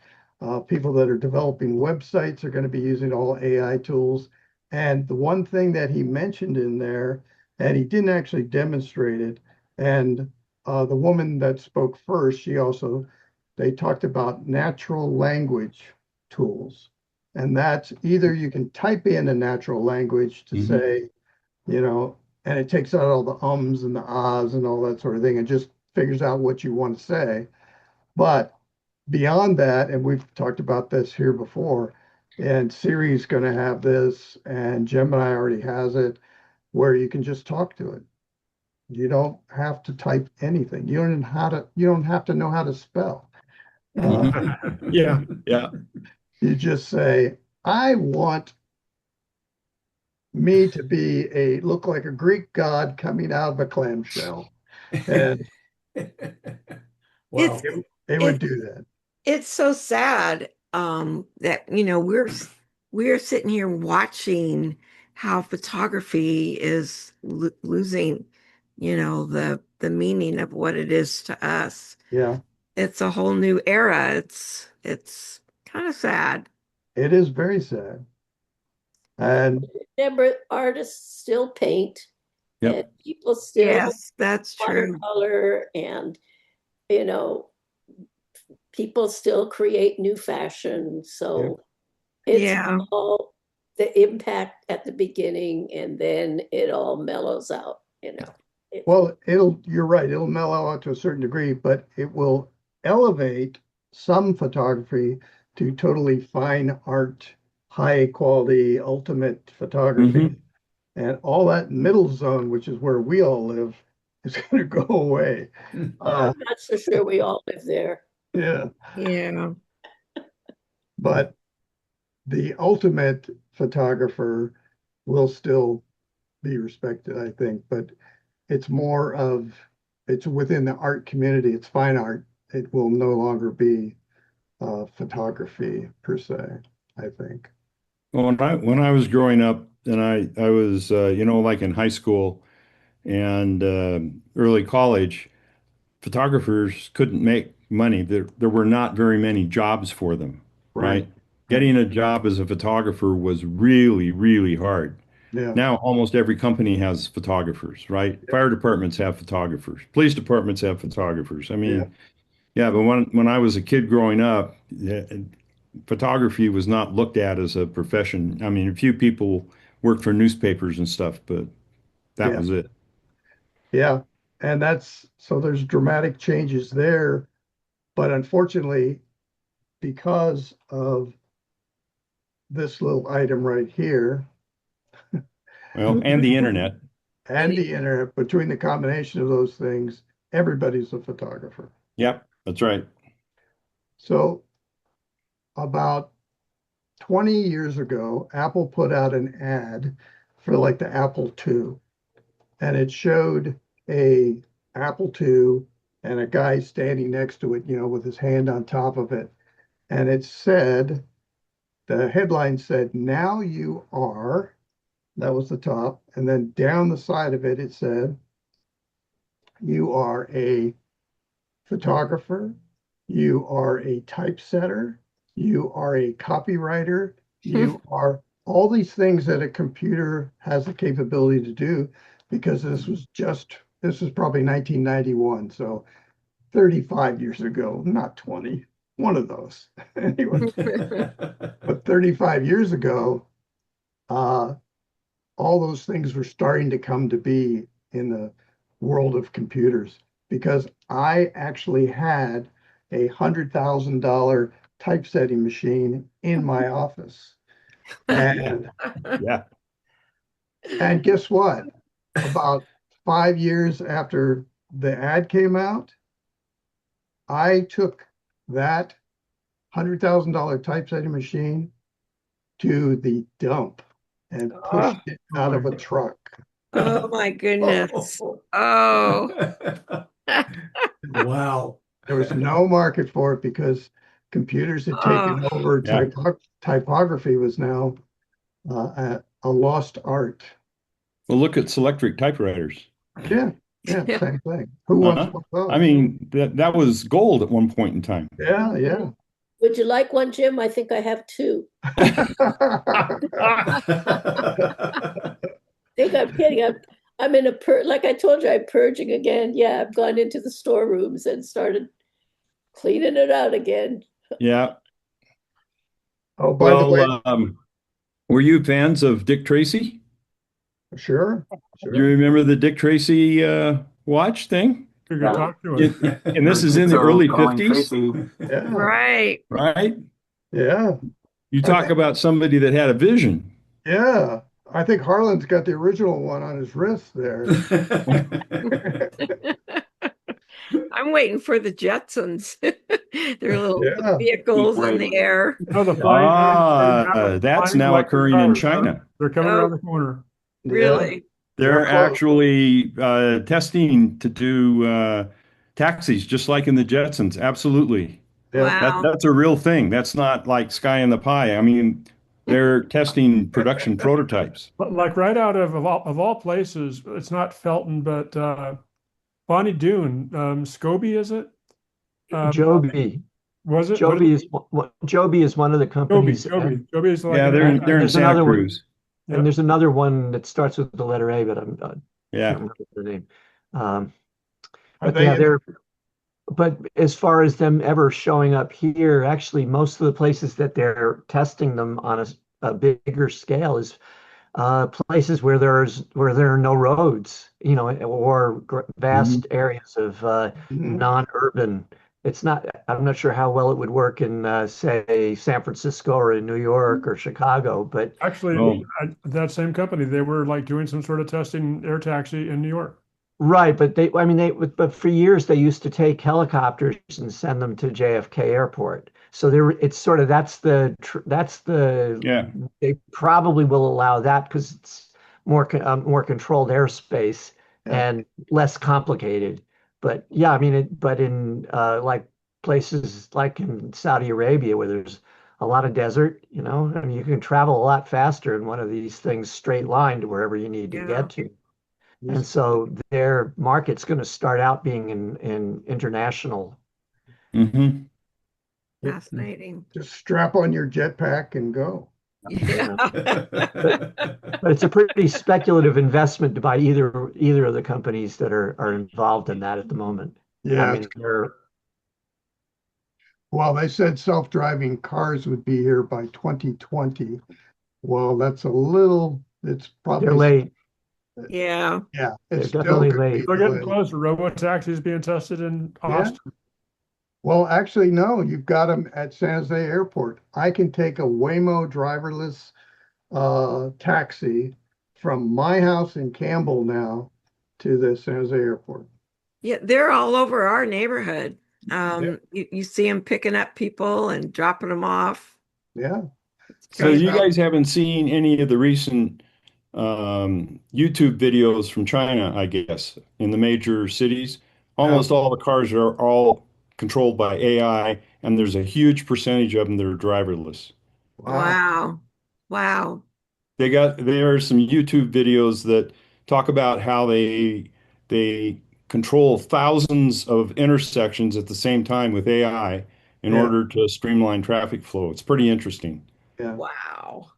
People that are developing websites are going to be using all AI tools. And the one thing that he mentioned in there, and he didn't actually demonstrate it, and the woman that spoke first, they talked about natural language tools. And that's either you can type in a natural language to Mhm. say, you know, and it takes out all the ums and the ahs and all that sort of thing and just figures out what you want to say. But beyond that, and we've talked about this here before, and Siri's going to have this, and Gemini already has it, where you can just talk to it. You don't have to type anything. You don't have to know how to spell. Yeah, yeah. You just say, I want me to look like a Greek god coming out of a clamshell. And Wow. it would do that. It's so sad that we're sitting here watching how photography is losing, the meaning of what it is to us. Yeah, It's a whole new era. It's kind of sad. it is very sad. And Remember, artists still paint and Yep. people still Yes, that's true. watercolor and, you know, people still create new fashion. So it's Yeah. all the impact at the beginning and then it all mellows out, well, you're right, it'll mellow out to a certain degree, but it will elevate some photography to totally fine art, high quality, ultimate photography. And all that middle zone, which is where we all live, is going to go away. I'm not so sure we all live there. Yeah. Yeah. But the ultimate photographer will still be respected, I think. But it's it's within the art community, it's fine art. It will no longer be photography per se, I think. Well, when I was growing up, and I was like in high school and early college, photographers couldn't make money. There were not very many jobs for them, right? Getting a job as a photographer was really, really hard. Yeah. Now almost every company has photographers, right? Fire departments have photographers, police departments have photographers. I mean, yeah, but when I was a kid growing up, photography was not looked at as a profession. I mean, a few people worked for newspapers and stuff, but that Yeah. was it. Yeah. And so there's dramatic changes there. But unfortunately, because of this little item right here, Well, and the internet. and the internet, between the combination of those things, everybody's a photographer. Yep, that's right. So about 20 years ago, Apple put out an ad for like the Apple II, and it showed a Apple II and a guy standing next to it, with his hand on top of it. And the headline said, now you are, that was the top. And then down the side of it, it said, you are a photographer, you are a typesetter, you are a copywriter, you are all these things that a computer has the capability to do, because this was probably 1991. So 35 years ago, not 20, one of those. Anyway, but 35 years ago, all those things were starting to come to be in the world of computers, because I actually had $100,000 typesetting machine in my office. And Yeah. and guess what? About 5 years after the ad came out, I took that $100,000 typesetting machine to the dump and pushed it out of a truck. Oh my goodness. Oh. Wow. There was no market for it because computers had taken over. Yeah. Typography was now a lost art. Well, look at Selectric typewriters. Yeah, same thing. Who wants one of those? I mean, that was gold at one point in time. Yeah. Would you like one, Jim? I think I have two. I think I'm kidding. I'm in like I told you, I'm purging again. Yeah, I've gone into the storerooms and started cleaning it out again. Yeah. Oh, by the way, were you fans of Dick Tracy? Sure. You remember the Dick Tracy watch thing? We could talk to him. And this is in the early 50s. Yeah. Right. Right? Yeah. You talk about somebody that had a vision. Yeah. I think Harlan's got the original one on his wrist there. I'm waiting for the Jetsons. Their little Yeah. vehicles in the waiting. air. Oh, the flying, That's flying now electric occurring in cars. China. They're coming Oh. around the corner. Really? They're close. actually testing to do taxis, just like in the Jetsons. Absolutely. Yeah. Wow. That's a real thing. That's not like sky in the pie. I mean, they're testing production prototypes. But like right out of all places, it's not Felton, but Bonnie Doon, Scobie, is it? Joby. Was it? Joby is one of the companies. Joby is like Yeah, an they're and in there's Santa another one. Cruz. And there's another one that starts with the letter A, but I can't Yeah. remember the name. Are But they yeah, in- but as far as them ever showing up here, actually, most of the places that they're testing them on a bigger scale is places where there are no roads, or vast areas of Mhm. non-urban. It's not. I'm not sure how well it would work in, say, San Francisco or in New York or Chicago, but Actually, Oh. that same company, they were like doing some sort of testing air taxi in New York. right. But but for years they used to take helicopters and send them to JFK Airport. So it's sort of Yeah. they probably will allow that because it's more controlled airspace Yeah. and less complicated. But yeah, I mean, but in like places like in Saudi Arabia where there's a lot of desert, I mean, you can travel a lot faster in one of these things straight line to wherever you need to Yeah. get to. And so their market's going to start out being in international. Hmm. Fascinating. Just strap on your jetpack and go. Yeah. But it's a pretty speculative investment to buy either of the companies that are involved in that at the moment. Yeah. I mean, Well, they said self-driving cars would be here by 2020. Well, it's they're probably, late. Yeah. yeah, They're it's still definitely could be late. They're getting delayed. closer. Robo taxis being tested in Yeah. Austin. Well, actually, no, you've got them at San Jose Airport. I can take a Waymo driverless taxi from my house in Campbell now to the San Jose Airport. Yeah, they're all over our neighborhood. You see them picking up people and dropping them off. Yeah. So you Crazy. guys haven't seen any of the recent YouTube videos from China, I guess, in the major cities. Almost all the cars are all controlled by AI, and there's a huge percentage of them that are driverless. Wow. Wow. There are some YouTube videos that talk about how they control thousands of intersections at the same time with AI in Yeah. order to streamline traffic flow. It's pretty interesting. Yeah. Wow.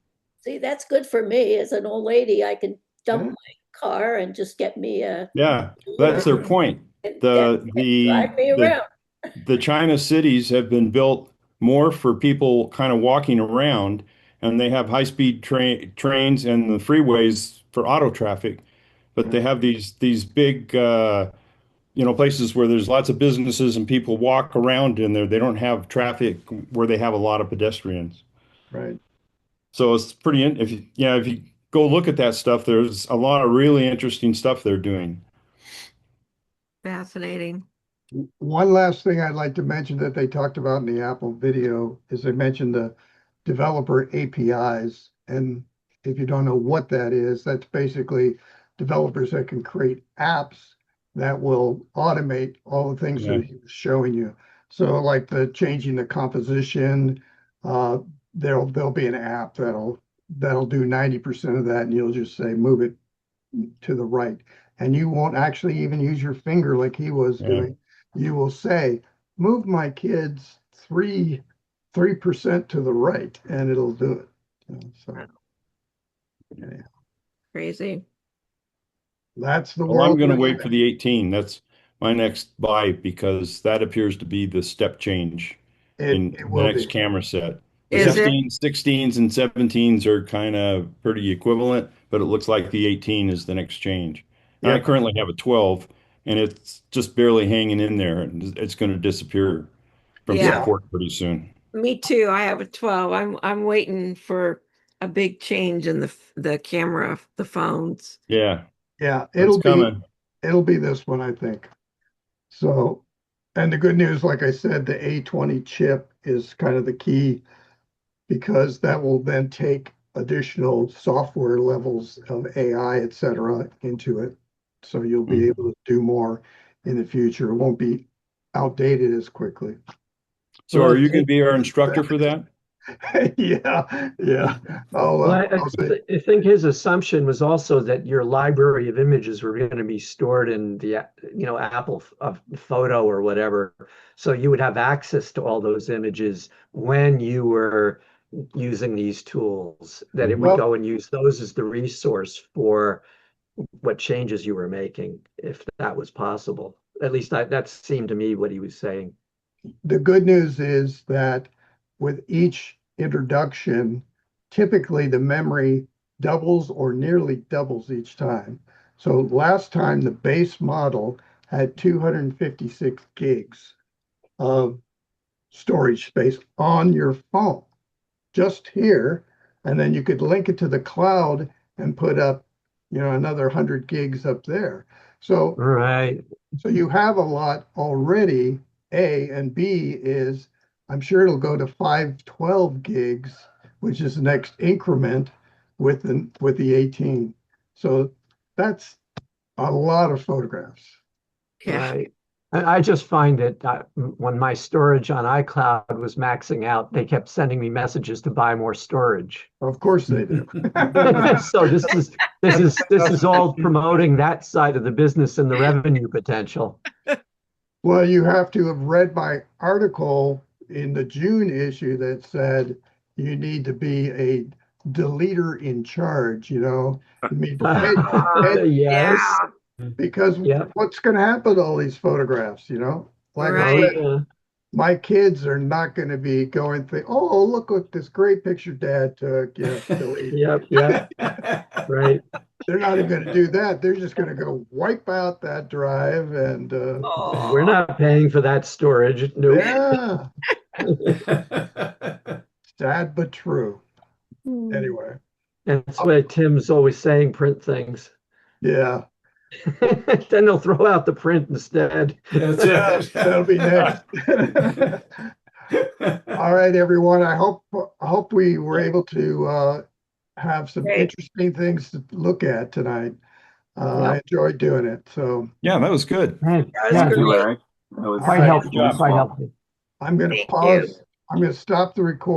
See, that's good for me as an old lady. I can dump Yeah. my car and just get me a Yeah, that's their point. and The drive me the around. the China cities have been built more for people kind of walking around, and they have high-speed trains and the freeways for auto traffic, but they have these big places where there's lots of businesses and people walk around in there. They don't have traffic where they have a lot of pedestrians. Right. So it's pretty if you go look at that stuff, there's a lot of really interesting stuff they're doing. Fascinating. One last thing I'd like to mention that they talked about in the Apple video is they mentioned the developer APIs. And if you don't know what that is, that's basically developers that can create apps that will automate all the things that he was showing you. So like the changing the composition, there'll be an app that'll do 90% of that, and you'll just say move it to the right. And you won't actually even use your finger like he was doing. You will say, move my kids 3% to the right, and it'll do it. So yeah, Crazy. that's the Well, world. I'm going to we're wait living for the 18. That's my next buy because that appears to be the step change in. in It the will next be. camera set. The Is it? 15s, 16s, and 17s are kind of pretty equivalent, but it looks like the 18 is the next change. And I Yep. currently have a 12, and it's just barely hanging in there. And it's going to disappear from Yeah. support pretty soon. Me too. I have a 12. I'm waiting for a big change in the camera, the phones. Yeah, Yeah, it's coming. it'll be this one, I think. So, and the good news, like I said, the A20 chip is kind of the key because that will then take additional software levels of AI, et cetera, into it. So you'll be able to do more in the future. It won't be outdated as quickly. So are you going to be our instructor for that? Yeah, yeah. Well, I'll say. I think his assumption was also that your library of images were going to be stored in the, Apple photo or whatever. So you would have access to all those images when you were using these tools, that it would Well, go and use those as the resource for what changes you were making, if that was possible. At least that seemed to me what he was saying. the good news is that with each introduction, typically the memory doubles or nearly doubles each time. So last time the base model had 256 gigs of storage space on your phone, just here. And then you could link it to the cloud and put up, another 100 gigs up there. So Right. so you have a lot already, A, and B is I'm sure it'll go to 512 gigs, which is the next increment with the 18. So that's a lot of photographs. Yeah. Right. And I just find that when my storage on iCloud was maxing out, they kept sending me messages to buy more storage. Of course they do. So this is all promoting that side of the business and the revenue potential. Well, you have to have read my article in the June issue that said you need to be a deleter in charge, I mean, Yes. because Yep. what's going to happen to all these photographs, Like I Right. said, my kids are not going to be going think, oh, look what this great picture dad took. Delete. Yep. Right. They're not even going to do that. They're just going to go wipe out that drive and We're not paying for that storage. Nope. yeah, sad but true. Anyway, That's why Tim's always saying print things. yeah, Then they'll throw out the print instead. that'll be next. All right, everyone. I hope we were able to have some Great. interesting things to look at tonight. Yep. I enjoyed doing it. So Yeah, that was good. That was Thank great. you, Eric. That was Quite right. helpful. useful. Quite helpful. I'm going to Thank pause. you. I'm going to stop the recording.